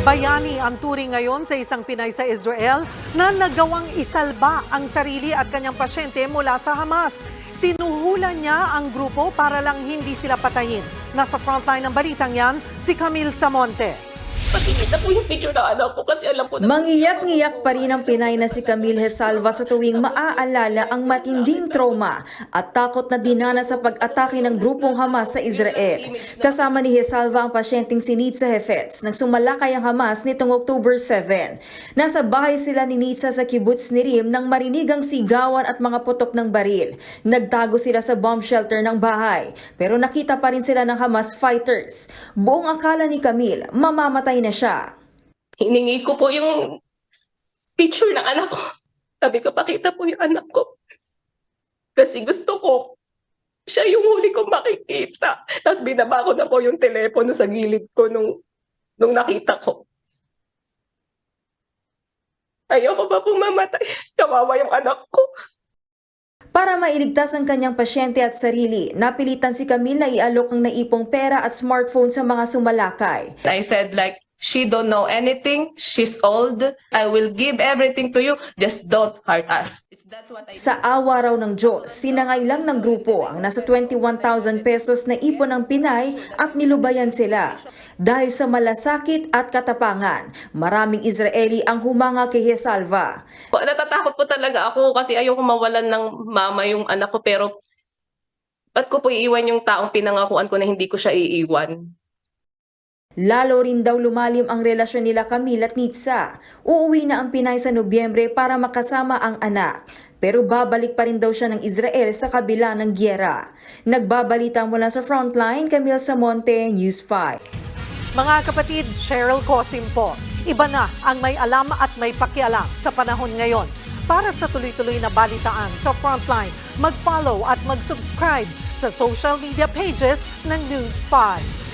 Bayani ang turing ngayon sa isang Pinay sa Israel na nagawang isalba ang sarili at kanyang pasyente mula sa Hamas. Sinuhulan niya ang grupo para lang hindi sila patayin. Nasa frontline ng balitang yan, si Camille Samonte. Patingin na po yung picture ng anak ko kasi alam ko na... Mangiyak-ngiyak pa rin ang Pinay na si Camille Hesalva sa tuwing maaalala ang matinding trauma at takot na dinana sa pag-atake ng grupong Hamas sa Israel. Kasama ni Hesalva ang pasyenteng si Nitza Hefetz nang sumalakay ang Hamas nitong October 7. Nasa bahay sila ni Nitza sa kibbutz Nirim nang marinig ang sigawan at mga putok ng baril. Nagtago sila sa bomb shelter ng bahay pero nakita pa rin sila ng Hamas fighters. Buong akala ni Camille, mamamatay na siya. Hiningi ko po yung picture ng anak ko. Sabi ko, pakita po yung anak ko. Kasi gusto ko, siya yung huli kong makikita. Tapos binaba ko na po yung telepono sa gilid ko nung nakita ko. Ayoko pa pong mamatay. Kawawa yung anak ko. Para mailigtas ang kanyang pasyente at sarili, napilitan si Camille na ialok ang naipong pera at smartphone sa mga sumalakay. I said like, she don't know anything. She's old. I will give everything to you. Just don't hurt us. That's what I... Sa awa raw ng Diyos, sinangay lang ng grupo ang nasa 21,000 pesos na ipon ng Pinay at nilubayan sila. Dahil sa malasakit at katapangan, maraming Israeli ang humanga kay Hesalva. Natatakot po talaga ako kasi ayoko mawalan ng mama yung anak ko, pero ba't ko po iiwan yung taong pinangakuan ko na hindi ko siya iiwan? Lalo rin daw lumalim ang relasyon nila Camille at Nitza. Uuwi na ang Pinay sa Nobyembre para makasama ang anak. Pero babalik pa rin daw siya ng Israel sa kabila ng gyera. Nagbabalita mula sa Frontline, Camille Samonte, News 5. Mga kapatid, Cheryl Cosim po. Iba na ang may alam at may pakialam sa panahon ngayon. Para sa tuloy-tuloy na balitaan sa Frontline, mag-follow at mag-subscribe sa social media pages ng News 5.